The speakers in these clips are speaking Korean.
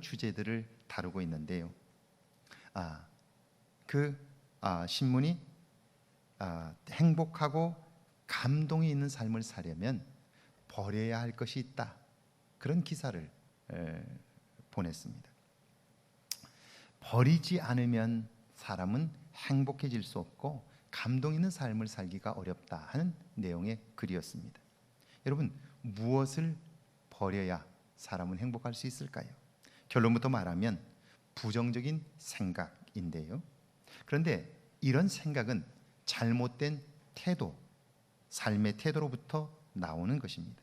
주제들을 다루고 있는데요. 신문이 행복하고 감동이 있는 삶을 살려면 버려야 할 것이 있다, 그런 기사를 보냈습니다. 버리지 않으면 사람은 행복해질 수 없고 감동 있는 삶을 살기가 어렵다 하는 내용의 글이었습니다. 여러분, 무엇을 버려야 사람은 행복할 수 있을까요? 결론부터 말하면 부정적인 생각인데요. 그런데 이런 생각은 잘못된 태도, 삶의 태도로부터 나오는 것입니다.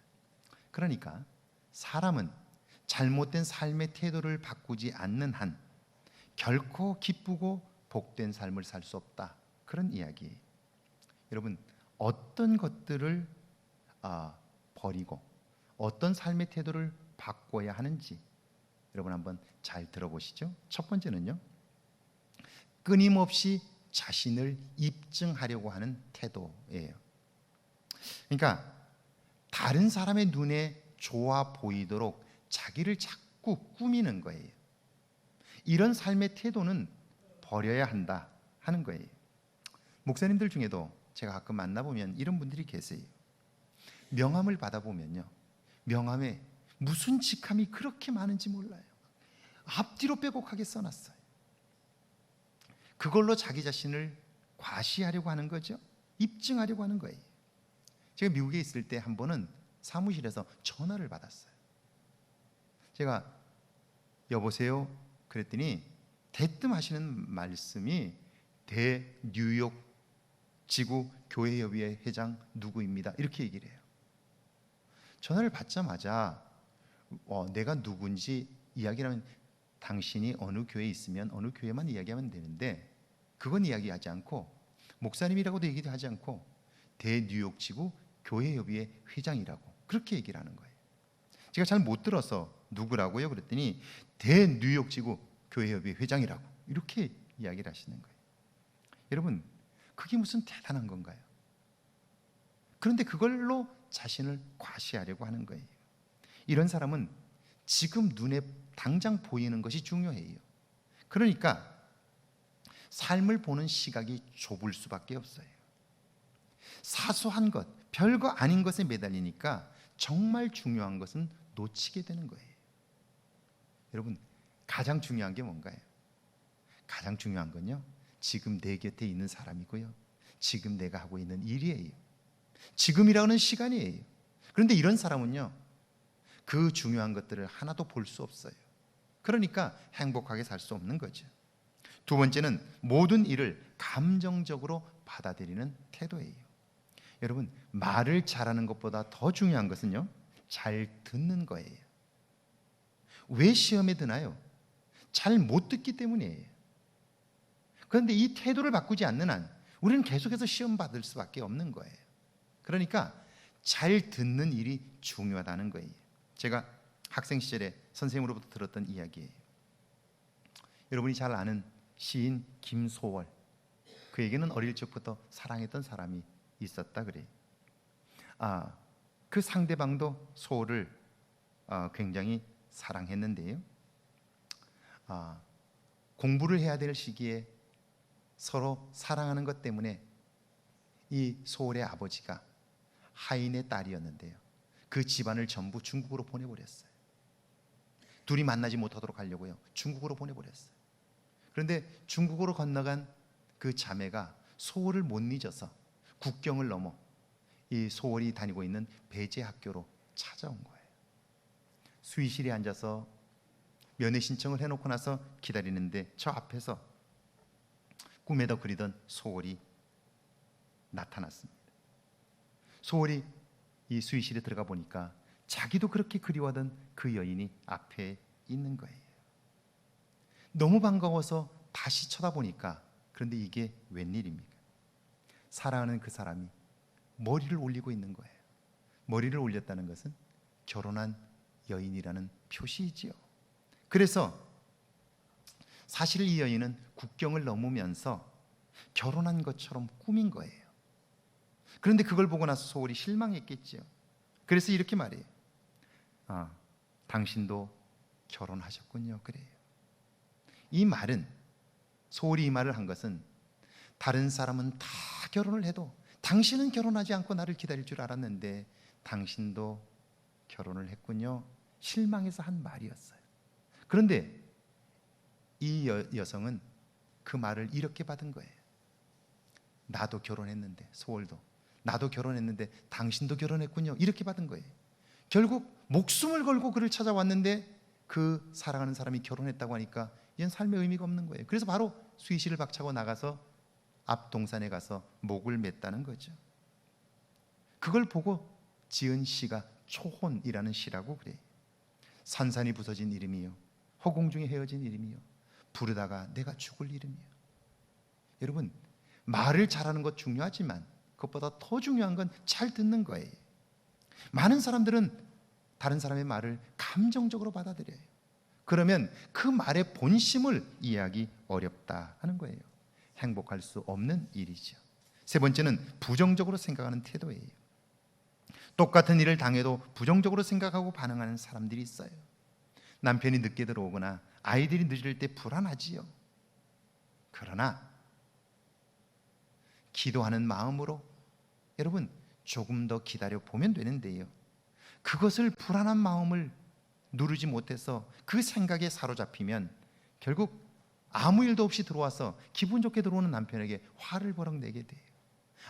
그러니까 사람은 잘못된 삶의 태도를 바꾸지 않는 한 결코 기쁘고 복된 삶을 살 수 없다, 그런 이야기예요. 여러분, 어떤 것들을 버리고 어떤 삶의 태도를 바꿔야 하는지 여러분 한번 잘 들어보시죠. 첫 번째는요, 끊임없이 자신을 입증하려고 하는 태도예요. 그러니까 다른 사람의 눈에 좋아 보이도록 자기를 자꾸 꾸미는 거예요. 이런 삶의 태도는 버려야 한다 하는 거예요. 목사님들 중에도 제가 가끔 만나보면 이런 분들이 계세요. 명함을 받아보면요, 명함에 무슨 직함이 그렇게 많은지 몰라요. 앞뒤로 빼곡하게 써놨어요. 그걸로 자기 자신을 과시하려고 하는 거죠. 입증하려고 하는 거예요. 제가 미국에 있을 때 한 번은 사무실에서 전화를 받았어요. 제가 여보세요 그랬더니 대뜸 하시는 말씀이 대 뉴욕 지구 교회협의회 회장 누구입니다, 이렇게 얘기를 해요. 전화를 받자마자 내가 누군지 이야기를 하면 당신이 어느 교회에 있으면 어느 교회만 이야기하면 되는데 그건 이야기하지 않고 목사님이라고도 얘기도 하지 않고 대 뉴욕 지구 교회협의회 회장이라고 그렇게 얘기를 하는 거예요. 제가 잘 못 들어서 누구라고요? 그랬더니 대 뉴욕 지구 교회협의회 회장이라고 이렇게 이야기를 하시는 거예요. 여러분, 그게 무슨 대단한 건가요? 그런데 그걸로 자신을 과시하려고 하는 거예요. 이런 사람은 지금 눈에 당장 보이는 것이 중요해요. 그러니까 삶을 보는 시각이 좁을 수밖에 없어요. 사소한 것, 별거 아닌 것에 매달리니까 정말 중요한 것은 놓치게 되는 거예요. 여러분, 가장 중요한 게 뭔가요? 가장 중요한 건요, 지금 내 곁에 있는 사람이고요, 지금 내가 하고 있는 일이에요. 지금이라는 시간이에요. 그런데 이런 사람은요, 그 중요한 것들을 하나도 볼 수 없어요. 그러니까 행복하게 살 수 없는 거죠. 두 번째는 모든 일을 감정적으로 받아들이는 태도예요. 여러분, 말을 잘하는 것보다 더 중요한 것은요, 잘 듣는 거예요. 왜 시험에 드나요? 잘 못 듣기 때문이에요. 그런데 이 태도를 바꾸지 않는 한 우리는 계속해서 시험 받을 수밖에 없는 거예요. 그러니까 잘 듣는 일이 중요하다는 거예요. 제가 학생 시절에 선생님으로부터 들었던 이야기예요. 여러분이 잘 아는 시인 김소월, 그에게는 어릴 적부터 사랑했던 사람이 있었다 그래요. 그 상대방도 소월을 굉장히 사랑했는데요. 공부를 해야 될 시기에 서로 사랑하는 것 때문에 이 소월의 아버지가 하인의 딸이었는데요, 그 집안을 전부 중국으로 보내버렸어요. 둘이 만나지 못하도록 하려고요, 중국으로 보내버렸어요. 그런데 중국으로 건너간 그 자매가 소월을 못 잊어서 국경을 넘어 이 소월이 다니고 있는 배제 학교로 찾아온 거예요. 수의실에 앉아서 면회 신청을 해놓고 나서 기다리는데 저 앞에서 꿈에도 그리던 소월이 나타났습니다. 소월이 이 수의실에 들어가 보니까 자기도 그렇게 그리워하던 그 여인이 앞에 있는 거예요. 너무 반가워서 다시 쳐다보니까, 그런데 이게 웬일입니까? 사랑하는 그 사람이 머리를 올리고 있는 거예요. 머리를 올렸다는 것은 결혼한 여인이라는 표시이지요. 그래서 사실 이 여인은 국경을 넘으면서 결혼한 것처럼 꾸민 거예요. 그런데 그걸 보고 나서 소월이 실망했겠지요. 그래서 이렇게 말해요. 당신도 결혼하셨군요. 그래요. 이 말은, 소홀히 이 말을 한 것은 다른 사람은 다 결혼을 해도 당신은 결혼하지 않고 나를 기다릴 줄 알았는데 당신도 결혼을 했군요. 실망해서 한 말이었어요. 그런데 이 여성은 그 말을 이렇게 받은 거예요. 나도 결혼했는데, 소월도 나도 결혼했는데 당신도 결혼했군요. 이렇게 받은 거예요. 결국 목숨을 걸고 그를 찾아왔는데 그 사랑하는 사람이 결혼했다고 하니까 이건 삶의 의미가 없는 거예요. 그래서 바로 수의시를 박차고 나가서 앞 동산에 가서 목을 맸다는 거죠. 그걸 보고 지은 시가 초혼이라는 시라고 그래요. 산산이 부서진 이름이요, 허공 중에 헤어진 이름이요, 부르다가 내가 죽을 이름이요. 여러분, 말을 잘하는 것 중요하지만 그것보다 더 중요한 건 잘 듣는 거예요. 많은 사람들은 다른 사람의 말을 감정적으로 받아들여요. 그러면 그 말의 본심을 이해하기 어렵다 하는 거예요. 행복할 수 없는 일이죠. 세 번째는 부정적으로 생각하는 태도예요. 똑같은 일을 당해도 부정적으로 생각하고 반응하는 사람들이 있어요. 남편이 늦게 들어오거나 아이들이 늦을 때 불안하지요. 그러나 기도하는 마음으로 여러분 조금 더 기다려 보면 되는데요, 그것을 불안한 마음을 누르지 못해서 그 생각에 사로잡히면 결국 아무 일도 없이 들어와서 기분 좋게 들어오는 남편에게 화를 버럭 내게 돼요.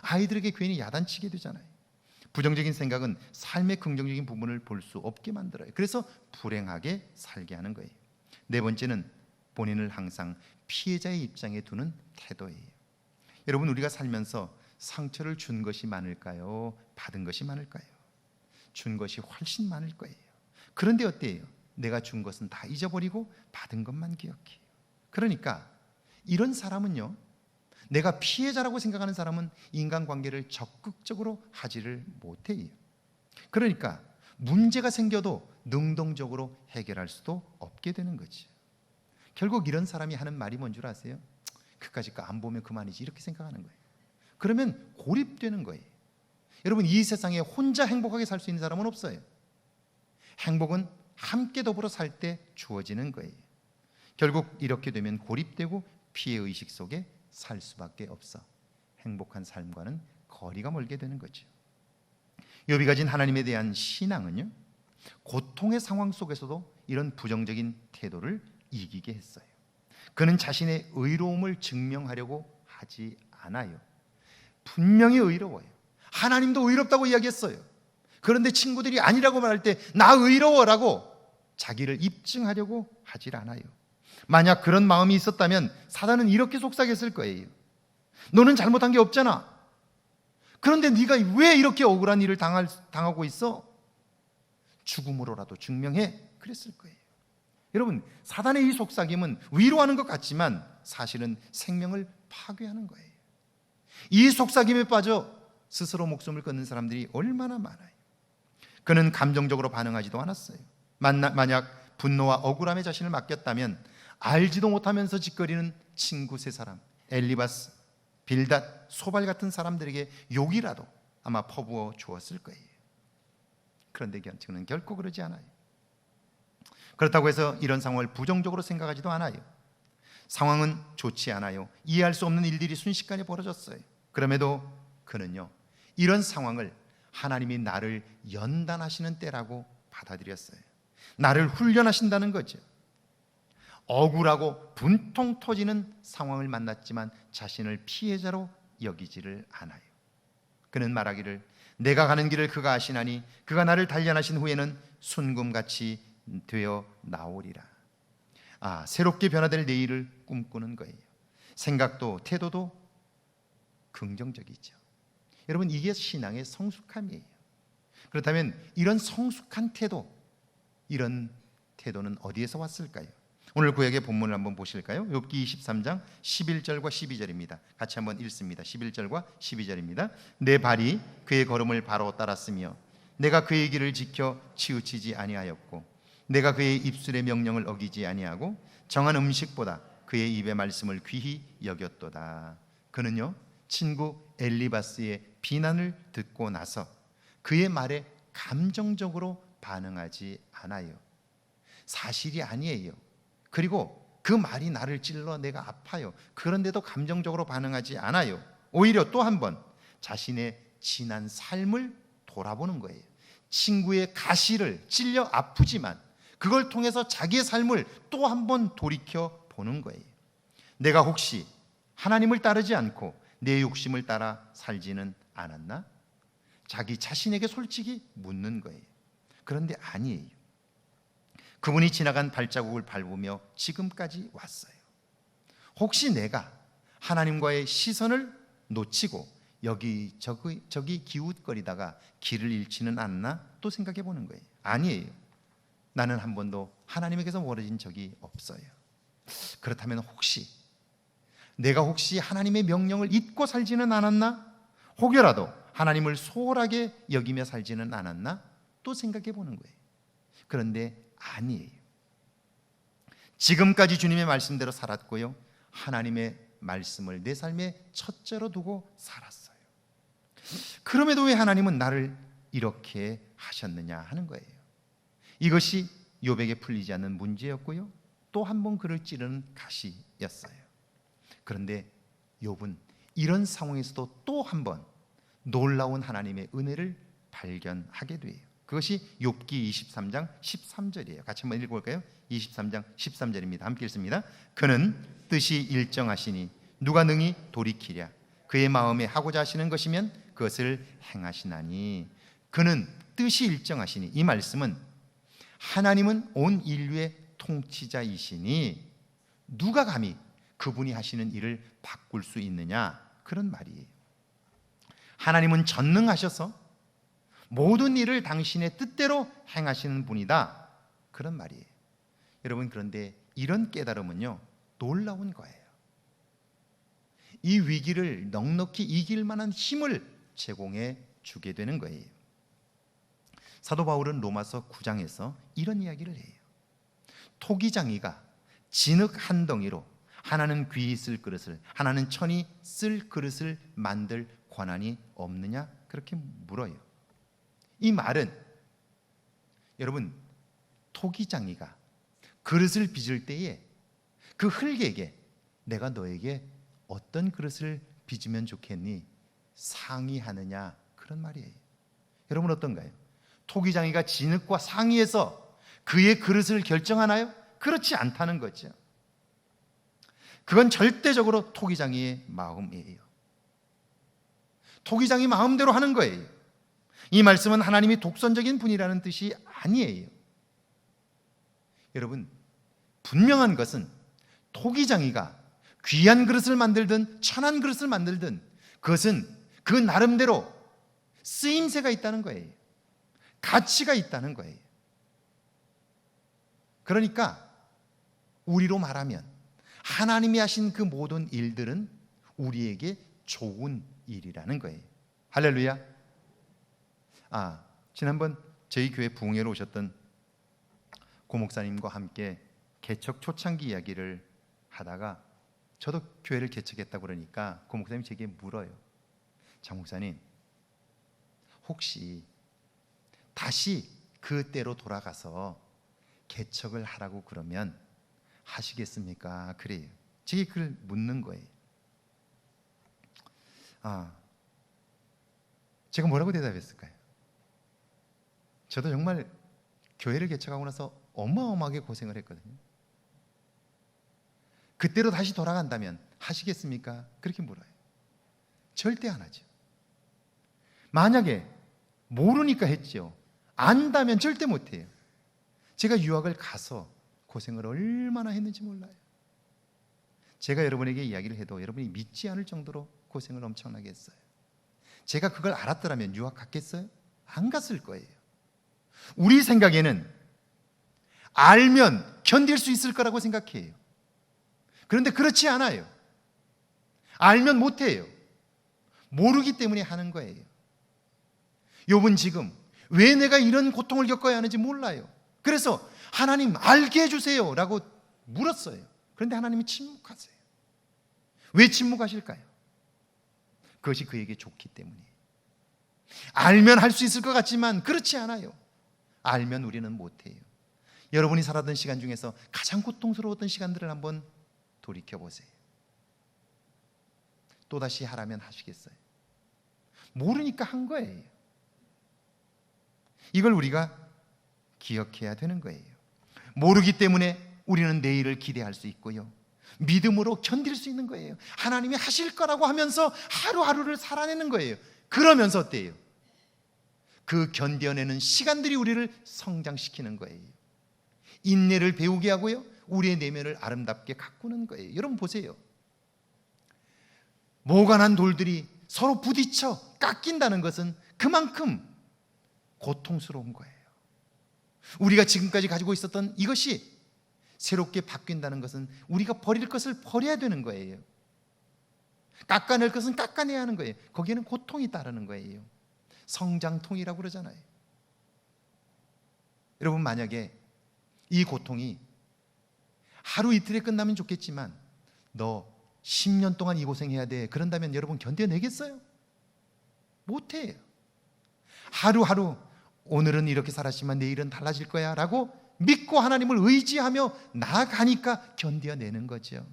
아이들에게 괜히 야단치게 되잖아요. 부정적인 생각은 삶의 긍정적인 부분을 볼 수 없게 만들어요. 그래서 불행하게 살게 하는 거예요. 네 번째는 본인을 항상 피해자의 입장에 두는 태도예요. 여러분, 우리가 살면서 상처를 준 것이 많을까요? 받은 것이 많을까요? 준 것이 훨씬 많을 거예요. 그런데 어때요? 내가 준 것은 다 잊어버리고 받은 것만 기억해요. 그러니까 이런 사람은요, 내가 피해자라고 생각하는 사람은 인간관계를 적극적으로 하지를 못해요. 그러니까 문제가 생겨도 능동적으로 해결할 수도 없게 되는 거죠. 결국 이런 사람이 하는 말이 뭔 줄 아세요? 그까짓 거 안 보면 그만이지, 이렇게 생각하는 거예요. 그러면 고립되는 거예요. 여러분, 이 세상에 혼자 행복하게 살 수 있는 사람은 없어요. 행복은 함께 더불어 살 때 주어지는 거예요. 결국 이렇게 되면 고립되고 피해의식 속에 살 수밖에 없어 행복한 삶과는 거리가 멀게 되는 거죠. 욥이 가진 하나님에 대한 신앙은요, 고통의 상황 속에서도 이런 부정적인 태도를 이기게 했어요. 그는 자신의 의로움을 증명하려고 하지 않아요. 분명히 의로워요. 하나님도 의롭다고 이야기했어요. 그런데 친구들이 아니라고 말할 때 나 의로워라고 자기를 입증하려고 하질 않아요. 만약 그런 마음이 있었다면 사단은 이렇게 속삭였을 거예요. 너는 잘못한 게 없잖아. 그런데 네가 왜 이렇게 억울한 일을 당하고 있어? 죽음으로라도 증명해. 그랬을 거예요. 여러분, 사단의 이 속삭임은 위로하는 것 같지만 사실은 생명을 파괴하는 거예요. 이 속삭임에 빠져 스스로 목숨을 끊는 사람들이 얼마나 많아요. 그는 감정적으로 반응하지도 않았어요. 만약 분노와 억울함에 자신을 맡겼다면 알지도 못하면서 짓거리는 친구 세 사람, 엘리바스, 빌닷, 소발 같은 사람들에게 욕이라도 아마 퍼부어 주었을 거예요. 그런데 그는 결코 그러지 않아요. 그렇다고 해서 이런 상황을 부정적으로 생각하지도 않아요. 상황은 좋지 않아요. 이해할 수 없는 일들이 순식간에 벌어졌어요. 그럼에도 그는요, 이런 상황을 하나님이 나를 연단하시는 때라고 받아들였어요. 나를 훈련하신다는 거죠. 억울하고 분통 터지는 상황을 만났지만 자신을 피해자로 여기지를 않아요. 그는 말하기를 내가 가는 길을 그가 아시나니 그가 나를 단련하신 후에는 순금같이 되어 나오리라. 새롭게 변화될 내일을 꿈꾸는 거예요. 생각도 태도도 긍정적이죠. 여러분, 이게 신앙의 성숙함이에요. 그렇다면 이런 성숙한 태도, 이런 태도는 어디에서 왔을까요? 오늘 구약의 본문을 한번 보실까요? 욥기 23장 11절과 12절입니다. 같이 한번 읽습니다. 11절과 12절입니다. 내 발이 그의 걸음을 바로 따랐으며 내가 그의 길을 지켜 치우치지 아니하였고 내가 그의 입술의 명령을 어기지 아니하고 정한 음식보다 그의 입의 말씀을 귀히 여겼도다. 그는요, 친구 엘리바스의 비난을 듣고 나서 그의 말에 감정적으로 반응하지 않아요. 사실이 아니에요. 그리고 그 말이 나를 찔러 내가 아파요. 그런데도 감정적으로 반응하지 않아요. 오히려 또 한 번 자신의 지난 삶을 돌아보는 거예요. 친구의 가시를 찔려 아프지만 그걸 통해서 자기의 삶을 또 한 번 돌이켜 보는 거예요. 내가 혹시 하나님을 따르지 않고 내 욕심을 따라 살지는 않았나? 자기 자신에게 솔직히 묻는 거예요. 그런데 아니에요. 그분이 지나간 발자국을 밟으며 지금까지 왔어요. 혹시 내가 하나님과의 시선을 놓치고 여기저기 기웃거리다가 길을 잃지는 않나? 또 생각해 보는 거예요. 아니에요. 나는 한 번도 하나님에게서 멀어진 적이 없어요. 그렇다면 내가 혹시 하나님의 명령을 잊고 살지는 않았나? 혹여라도 하나님을 소홀하게 여기며 살지는 않았나? 또 생각해 보는 거예요. 그런데 아니에요. 지금까지 주님의 말씀대로 살았고요, 하나님의 말씀을 내 삶의 첫째로 두고 살았어요. 그럼에도 왜 하나님은 나를 이렇게 하셨느냐 하는 거예요. 이것이 욥에게 풀리지 않는 문제였고요, 또 한 번 그를 찌르는 가시였어요. 그런데 욥은 이런 상황에서도 또 한 번 놀라운 하나님의 은혜를 발견하게 돼요. 그것이 욥기 23장 13절이에요. 같이 한번 읽어볼까요? 23장 13절입니다. 함께 읽습니다. 그는 뜻이 일정하시니 누가 능히 돌이키랴. 그의 마음에 하고자 하시는 것이면 그것을 행하시나니. 그는 뜻이 일정하시니, 이 말씀은 하나님은 온 인류의 통치자이시니 누가 감히 그분이 하시는 일을 바꿀 수 있느냐, 그런 말이에요. 하나님은 전능하셔서 모든 일을 당신의 뜻대로 행하시는 분이다, 그런 말이에요. 여러분, 그런데 이런 깨달음은요, 놀라운 거예요. 이 위기를 넉넉히 이길 만한 힘을 제공해 주게 되는 거예요. 사도 바울은 로마서 9장에서 이런 이야기를 해요. 토기장이가 진흙 한 덩이로 하나는 귀히 쓸 그릇을, 하나는 천이 쓸 그릇을 만들 권한이 없느냐, 그렇게 물어요. 이 말은, 여러분, 토기장이가 그릇을 빚을 때에 그 흙에게 내가 너에게 어떤 그릇을 빚으면 좋겠니? 상의하느냐, 그런 말이에요. 여러분 어떤가요? 토기장이가 진흙과 상의해서 그의 그릇을 결정하나요? 그렇지 않다는 거죠. 그건 절대적으로 토기장이의 마음이에요. 토기장이 마음대로 하는 거예요. 이 말씀은 하나님이 독선적인 분이라는 뜻이 아니에요. 여러분, 분명한 것은 토기장이가 귀한 그릇을 만들든 천한 그릇을 만들든 그것은 그 나름대로 쓰임새가 있다는 거예요. 가치가 있다는 거예요. 그러니까 우리로 말하면 하나님이 하신 그 모든 일들은 우리에게 좋은 일이라는 거예요. 할렐루야. 지난번 저희 교회 부흥회로 오셨던 고 목사님과 함께 개척 초창기 이야기를 하다가 저도 교회를 개척했다고 그러니까 고 목사님이 제게 물어요. 장 목사님, 혹시 다시 그때로 돌아가서 개척을 하라고 그러면 하시겠습니까? 그래요. 제게 그걸 묻는 거예요. 제가 뭐라고 대답했을까요? 저도 정말 교회를 개척하고 나서 어마어마하게 고생을 했거든요. 그때로 다시 돌아간다면 하시겠습니까? 그렇게 물어요. 절대 안 하죠. 만약에 모르니까 했죠. 안다면 절대 못해요. 제가 유학을 가서 고생을 얼마나 했는지 몰라요. 제가 여러분에게 이야기를 해도 여러분이 믿지 않을 정도로 고생을 엄청나게 했어요. 제가 그걸 알았더라면 유학 갔겠어요? 안 갔을 거예요. 우리 생각에는 알면 견딜 수 있을 거라고 생각해요. 그런데 그렇지 않아요. 알면 못해요. 모르기 때문에 하는 거예요. 욥은 지금 왜 내가 이런 고통을 겪어야 하는지 몰라요. 그래서 하나님 알게 해주세요 라고 물었어요. 그런데 하나님이 침묵하세요. 왜 침묵하실까요? 그것이 그에게 좋기 때문이에요. 알면 할 수 있을 것 같지만 그렇지 않아요. 알면 우리는 못해요. 여러분이 살았던 시간 중에서 가장 고통스러웠던 시간들을 한번 돌이켜보세요. 또다시 하라면 하시겠어요? 모르니까 한 거예요. 이걸 우리가 기억해야 되는 거예요. 모르기 때문에 우리는 내일을 기대할 수 있고요, 믿음으로 견딜 수 있는 거예요. 하나님이 하실 거라고 하면서 하루하루를 살아내는 거예요. 그러면서 어때요? 그 견뎌내는 시간들이 우리를 성장시키는 거예요. 인내를 배우게 하고요, 우리의 내면을 아름답게 가꾸는 거예요. 여러분 보세요. 모관한 돌들이 서로 부딪혀 깎인다는 것은 그만큼 고통스러운 거예요. 우리가 지금까지 가지고 있었던 이것이 새롭게 바뀐다는 것은 우리가 버릴 것을 버려야 되는 거예요. 깎아낼 것은 깎아내야 하는 거예요. 거기에는 고통이 따르는 거예요. 성장통이라고 그러잖아요. 여러분, 만약에 이 고통이 하루 이틀에 끝나면 좋겠지만 너 10년 동안 이 고생해야 돼, 그런다면 여러분 견뎌내겠어요? 못해요. 하루하루 오늘은 이렇게 살았지만 내일은 달라질 거야 라고 믿고 하나님을 의지하며 나아가니까 견뎌내는 거죠.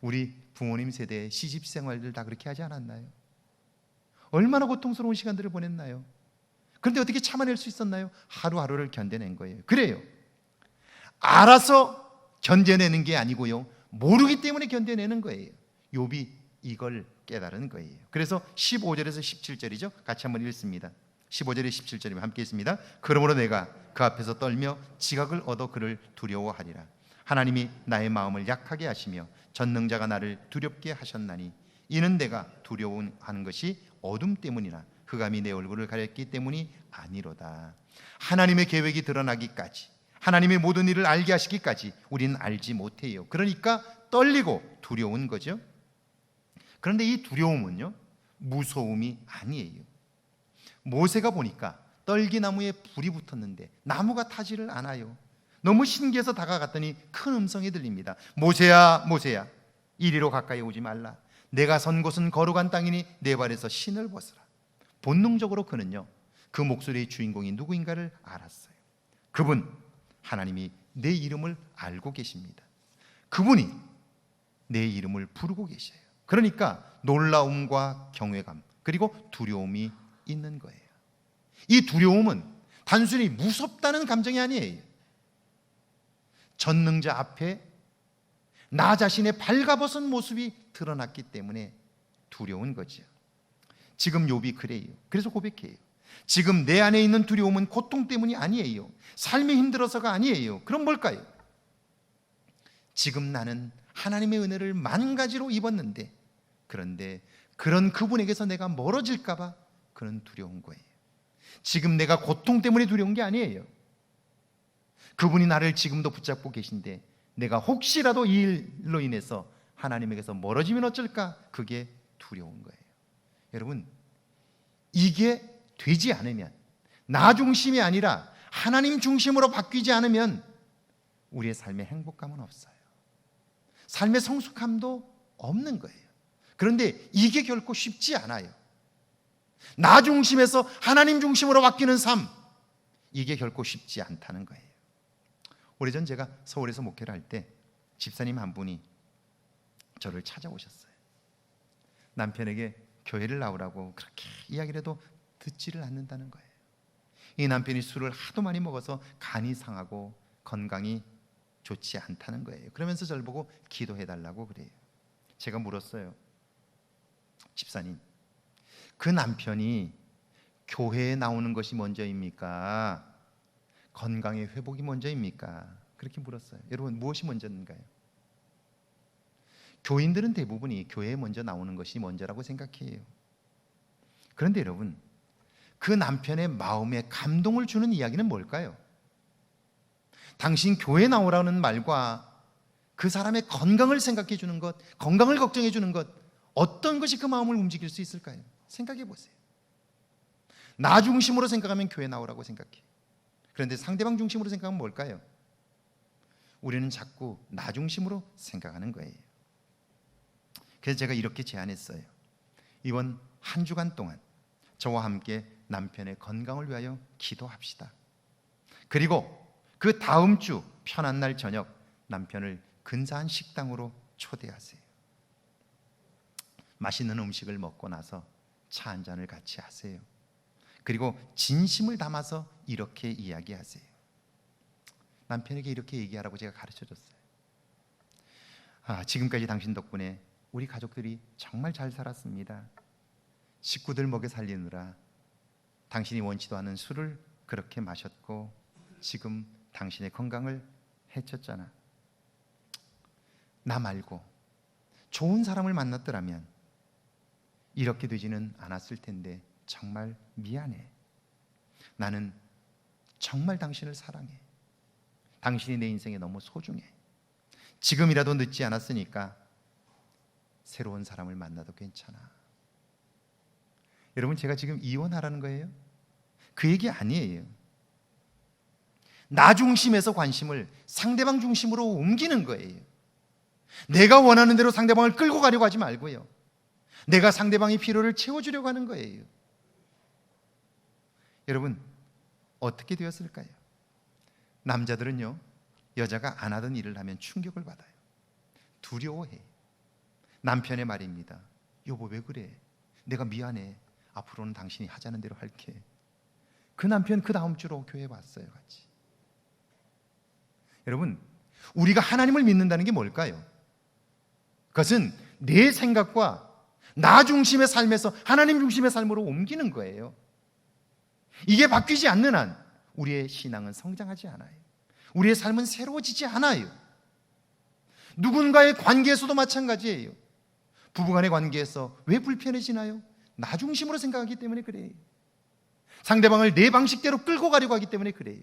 우리 부모님 세대의 시집 생활들 다 그렇게 하지 않았나요? 얼마나 고통스러운 시간들을 보냈나요? 그런데 어떻게 참아낼 수 있었나요? 하루하루를 견뎌낸 거예요. 그래요. 알아서 견뎌내는 게 아니고요, 모르기 때문에 견뎌내는 거예요. 욥이 이걸 깨달은 거예요. 그래서 15절에서 17절이죠. 같이 한번 읽습니다. 15절에 17절이면 함께 있습니다. 그러므로 내가 그 앞에서 떨며 지각을 얻어 그를 두려워하리라. 하나님이 나의 마음을 약하게 하시며 전능자가 나를 두렵게 하셨나니 이는 내가 두려워하는 것이 어둠 때문이나 흑암이 내 얼굴을 가렸기 때문이 아니로다. 하나님의 계획이 드러나기까지, 하나님의 모든 일을 알게 하시기까지 우리는 알지 못해요. 그러니까 떨리고 두려운 거죠. 그런데 이 두려움은요, 무서움이 아니에요. 모세가 보니까 떨기나무에 불이 붙었는데 나무가 타지를 않아요. 너무 신기해서 다가갔더니 큰 음성이 들립니다. 모세야, 모세야, 이리로 가까이 오지 말라. 내가 선 곳은 거룩한 땅이니 내 발에서 신을 벗으라. 본능적으로 그는요, 그 목소리의 주인공이 누구인가를 알았어요. 그분, 하나님이 내 이름을 알고 계십니다. 그분이 내 이름을 부르고 계셔요. 그러니까 놀라움과 경외감 그리고 두려움이 있는 거예요. 이 두려움은 단순히 무섭다는 감정이 아니에요. 전능자 앞에 나 자신의 발가벗은 모습이 드러났기 때문에 두려운 거죠. 지금 욥이 그래요. 그래서 고백해요. 지금 내 안에 있는 두려움은 고통 때문이 아니에요. 삶이 힘들어서가 아니에요. 그럼 뭘까요? 지금 나는 하나님의 은혜를 만 가지로 입었는데, 그런데 그런 그분에게서 내가 멀어질까 봐 그런 두려운 거예요. 지금 내가 고통 때문에 두려운 게 아니에요. 그분이 나를 지금도 붙잡고 계신데 내가 혹시라도 이 일로 인해서 하나님에게서 멀어지면 어쩔까? 그게 두려운 거예요. 여러분, 이게 되지 않으면, 나 중심이 아니라 하나님 중심으로 바뀌지 않으면 우리의 삶에 행복감은 없어요. 삶의 성숙함도 없는 거예요. 그런데 이게 결코 쉽지 않아요. 나 중심에서 하나님 중심으로 바뀌는 삶, 이게 결코 쉽지 않다는 거예요. 오래전 제가 서울에서 목회를 할 때 집사님 한 분이 저를 찾아오셨어요. 남편에게 교회를 나오라고 그렇게 이야기를 해도 듣지를 않는다는 거예요. 이 남편이 술을 하도 많이 먹어서 간이 상하고 건강이 좋지 않다는 거예요. 그러면서 저를 보고 기도해달라고 그래요. 제가 물었어요. 집사님, 그 남편이 교회에 나오는 것이 먼저입니까? 건강의 회복이 먼저입니까? 그렇게 물었어요. 여러분, 무엇이 먼저인가요? 교인들은 대부분이 교회에 먼저 나오는 것이 먼저라고 생각해요. 그런데 여러분, 그 남편의 마음에 감동을 주는 이야기는 뭘까요? 당신 교회 나오라는 말과 그 사람의 건강을 생각해 주는 것, 건강을 걱정해 주는 것, 어떤 것이 그 마음을 움직일 수 있을까요? 생각해 보세요. 나 중심으로 생각하면 교회 나오라고 생각해. 그런데 상대방 중심으로 생각하면 뭘까요? 우리는 자꾸 나 중심으로 생각하는 거예요. 그래서 제가 이렇게 제안했어요. 이번 한 주간 동안 저와 함께 남편의 건강을 위하여 기도합시다. 그리고 그 다음 주 편한 날 저녁 남편을 근사한 식당으로 초대하세요. 맛있는 음식을 먹고 나서 차 한 잔을 같이 하세요. 그리고 진심을 담아서 이렇게 이야기하세요. 남편에게 이렇게 얘기하라고 제가 가르쳐줬어요. 지금까지 당신 덕분에 우리 가족들이 정말 잘 살았습니다. 식구들 먹여 살리느라 당신이 원치도 않은 술을 그렇게 마셨고 지금 당신의 건강을 해쳤잖아. 나 말고 좋은 사람을 만났더라면 이렇게 되지는 않았을 텐데 정말 미안해. 나는 정말 당신을 사랑해. 당신이 내 인생에 너무 소중해. 지금이라도 늦지 않았으니까 새로운 사람을 만나도 괜찮아. 여러분, 제가 지금 이혼하라는 거예요? 그 얘기 아니에요. 나 중심에서 관심을 상대방 중심으로 옮기는 거예요. 내가 원하는 대로 상대방을 끌고 가려고 하지 말고요. 내가 상대방의 필요를 채워주려고 하는 거예요. 여러분, 어떻게 되었을까요? 남자들은요, 여자가 안 하던 일을 하면 충격을 받아요. 두려워해. 남편의 말입니다. 여보, 왜 그래? 내가 미안해. 앞으로는 당신이 하자는 대로 할게. 그 남편 그 다음 주로 교회 왔어요, 같이. 여러분, 우리가 하나님을 믿는다는 게 뭘까요? 그것은 내 생각과 나 중심의 삶에서 하나님 중심의 삶으로 옮기는 거예요. 이게 바뀌지 않는 한 우리의 신앙은 성장하지 않아요. 우리의 삶은 새로워지지 않아요. 누군가의 관계에서도 마찬가지예요. 부부간의 관계에서 왜 불편해지나요? 나 중심으로 생각하기 때문에 그래요. 상대방을 내 방식대로 끌고 가려고 하기 때문에 그래요.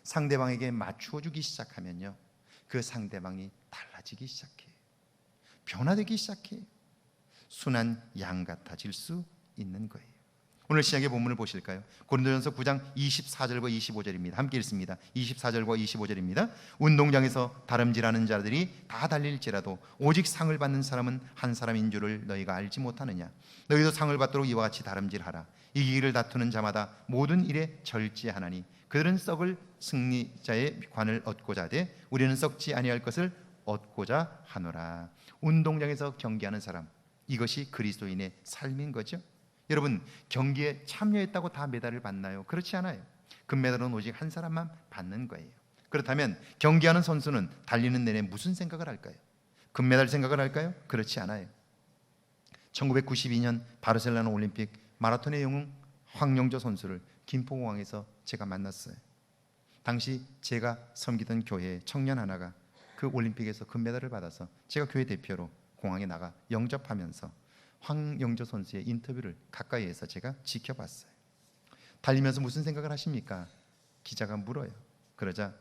상대방에게 맞추어주기 시작하면요, 그 상대방이 달라지기 시작해요. 변화되기 시작해요. 순한 양 같아질 수 있는 거예요. 오늘 시작의 본문을 보실까요? 고린도전서 9장 24절과 25절입니다. 함께 읽습니다. 24절과 25절입니다. 운동장에서 다름질하는 자들이 다 달릴지라도 오직 상을 받는 사람은 한 사람인 줄을 너희가 알지 못하느냐? 너희도 상을 받도록 이와 같이 다름질하라. 이기기를 다투는 자마다 모든 일에 절제하나니 그들은 썩을 승리자의 관을 얻고자 하되 우리는 썩지 아니할 것을 얻고자 하노라. 운동장에서 경기하는 사람, 이것이 그리스도인의 삶인 거죠. 여러분, 경기에 참여했다고 다 메달을 받나요? 그렇지 않아요. 금메달은 오직 한 사람만 받는 거예요. 그렇다면 경기하는 선수는 달리는 내내 무슨 생각을 할까요? 금메달 생각을 할까요? 그렇지 않아요. 1992년 바르셀로나 올림픽 마라톤의 영웅 황영조 선수를 김포공항에서 제가 만났어요. 당시 제가 섬기던 교회 청년 하나가 그 올림픽에서 금메달을 받아서 제가 교회 대표로 공항에 나가 영접하면서 황영조 선수의 인터뷰를 가까이에서 제가 지켜봤어요. 달리면서 무슨 생각을 하십니까? 기자가 물어요. 그러자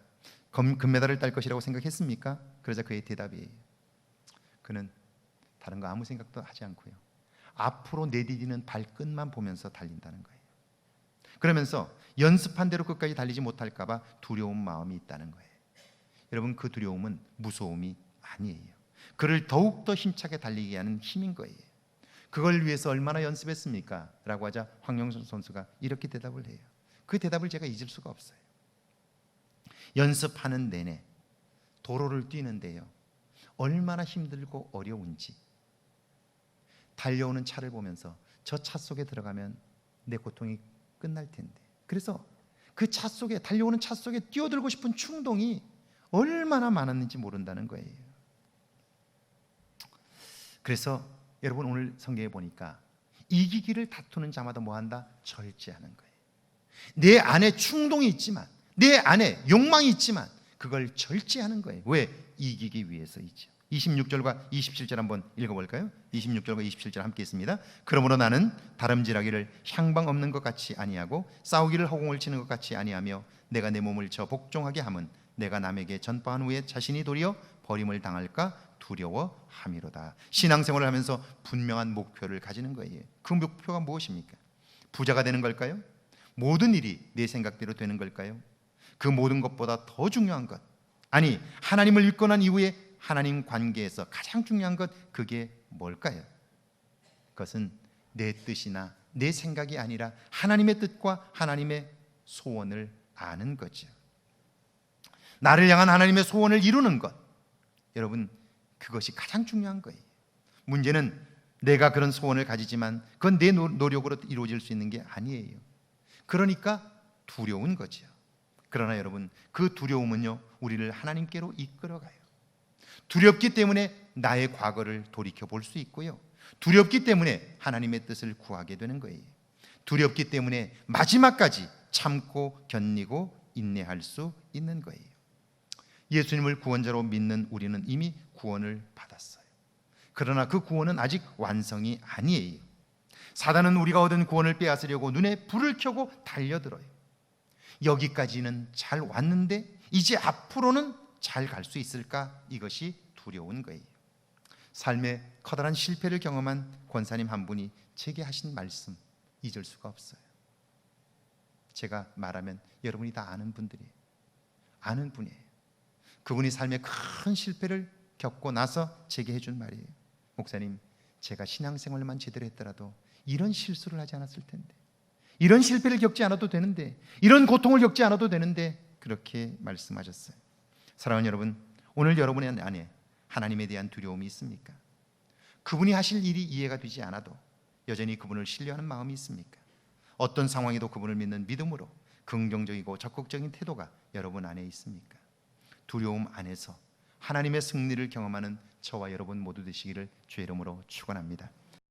금메달을 딸 것이라고 생각했습니까? 그러자 그의 대답이에요. 그는 다른 거 아무 생각도 하지 않고요, 앞으로 내디디는 발끝만 보면서 달린다는 거예요. 그러면서 연습한 대로 끝까지 달리지 못할까 봐 두려운 마음이 있다는 거예요. 여러분, 그 두려움은 무서움이 아니에요. 그를 더욱더 힘차게 달리게 하는 힘인 거예요. 그걸 위해서 얼마나 연습했습니까? 라고 하자 황영선 선수가 이렇게 대답을 해요. 그 대답을 제가 잊을 수가 없어요. 연습하는 내내 도로를 뛰는데요, 얼마나 힘들고 어려운지 달려오는 차를 보면서 저 차 속에 들어가면 내 고통이 끝날 텐데, 그래서 그 차 속에, 달려오는 차 속에 뛰어들고 싶은 충동이 얼마나 많았는지 모른다는 거예요. 그래서 여러분, 오늘 성경에 보니까 이기기를 다투는 자마다 뭐한다? 절제하는 거예요. 내 안에 충동이 있지만, 내 안에 욕망이 있지만 그걸 절제하는 거예요. 왜? 이기기 위해서이죠. 26절과 27절 한번 읽어볼까요? 26절과 27절 함께 있습니다. 그러므로 나는 다름질하기를 향방 없는 것 같이 아니하고 싸우기를 허공을 치는 것 같이 아니하며 내가 내 몸을 저 복종하게 함은 내가 남에게 전파한 후에 자신이 도리어 버림을 당할까 두려워함이로다. 신앙생활을 하면서 분명한 목표를 가지는 거예요. 그 목표가 무엇입니까? 부자가 되는 걸까요? 모든 일이 내 생각대로 되는 걸까요? 그 모든 것보다 더 중요한 것, 아니 하나님을 믿고 난 이후에 하나님 관계에서 가장 중요한 것, 그게 뭘까요? 그것은 내 뜻이나 내 생각이 아니라 하나님의 뜻과 하나님의 소원을 아는 거죠. 나를 향한 하나님의 소원을 이루는 것, 여러분 그것이 가장 중요한 거예요. 문제는 내가 그런 소원을 가지지만 그건 내 노력으로 이루어질 수 있는 게 아니에요. 그러니까 두려운 거죠. 그러나 여러분 그 두려움은요 우리를 하나님께로 이끌어가요. 두렵기 때문에 나의 과거를 돌이켜 볼 수 있고요, 두렵기 때문에 하나님의 뜻을 구하게 되는 거예요. 두렵기 때문에 마지막까지 참고 견디고 인내할 수 있는 거예요. 예수님을 구원자로 믿는 우리는 이미 구원을 받았어요. 그러나 그 구원은 아직 완성이 아니에요. 사단은 우리가 얻은 구원을 빼앗으려고 눈에 불을 켜고 달려들어요. 여기까지는 잘 왔는데 이제 앞으로는 잘 갈 수 있을까? 이것이 두려운 거예요. 삶의 커다란 실패를 경험한 권사님 한 분이 제게 하신 말씀 잊을 수가 없어요. 제가 말하면 여러분이 다 아는 분들이에요. 아는 분이에요. 그분이 삶의 큰 실패를 겪고 나서 제게 해준 말이에요. 목사님, 제가 신앙생활만 제대로 했더라도 이런 실수를 하지 않았을 텐데, 이런 실패를 겪지 않아도 되는데, 이런 고통을 겪지 않아도 되는데, 그렇게 말씀하셨어요. 사랑하는 여러분, 오늘 여러분의 안에 하나님에 대한 두려움이 있습니까? 그분이 하실 일이 이해가 되지 않아도 여전히 그분을 신뢰하는 마음이 있습니까? 어떤 상황에도 그분을 믿는 믿음으로 긍정적이고 적극적인 태도가 여러분 안에 있습니까? 두려움 안에서 하나님의 승리를 경험하는 저와 여러분 모두 되시기를 주의 이름으로 축원합니다.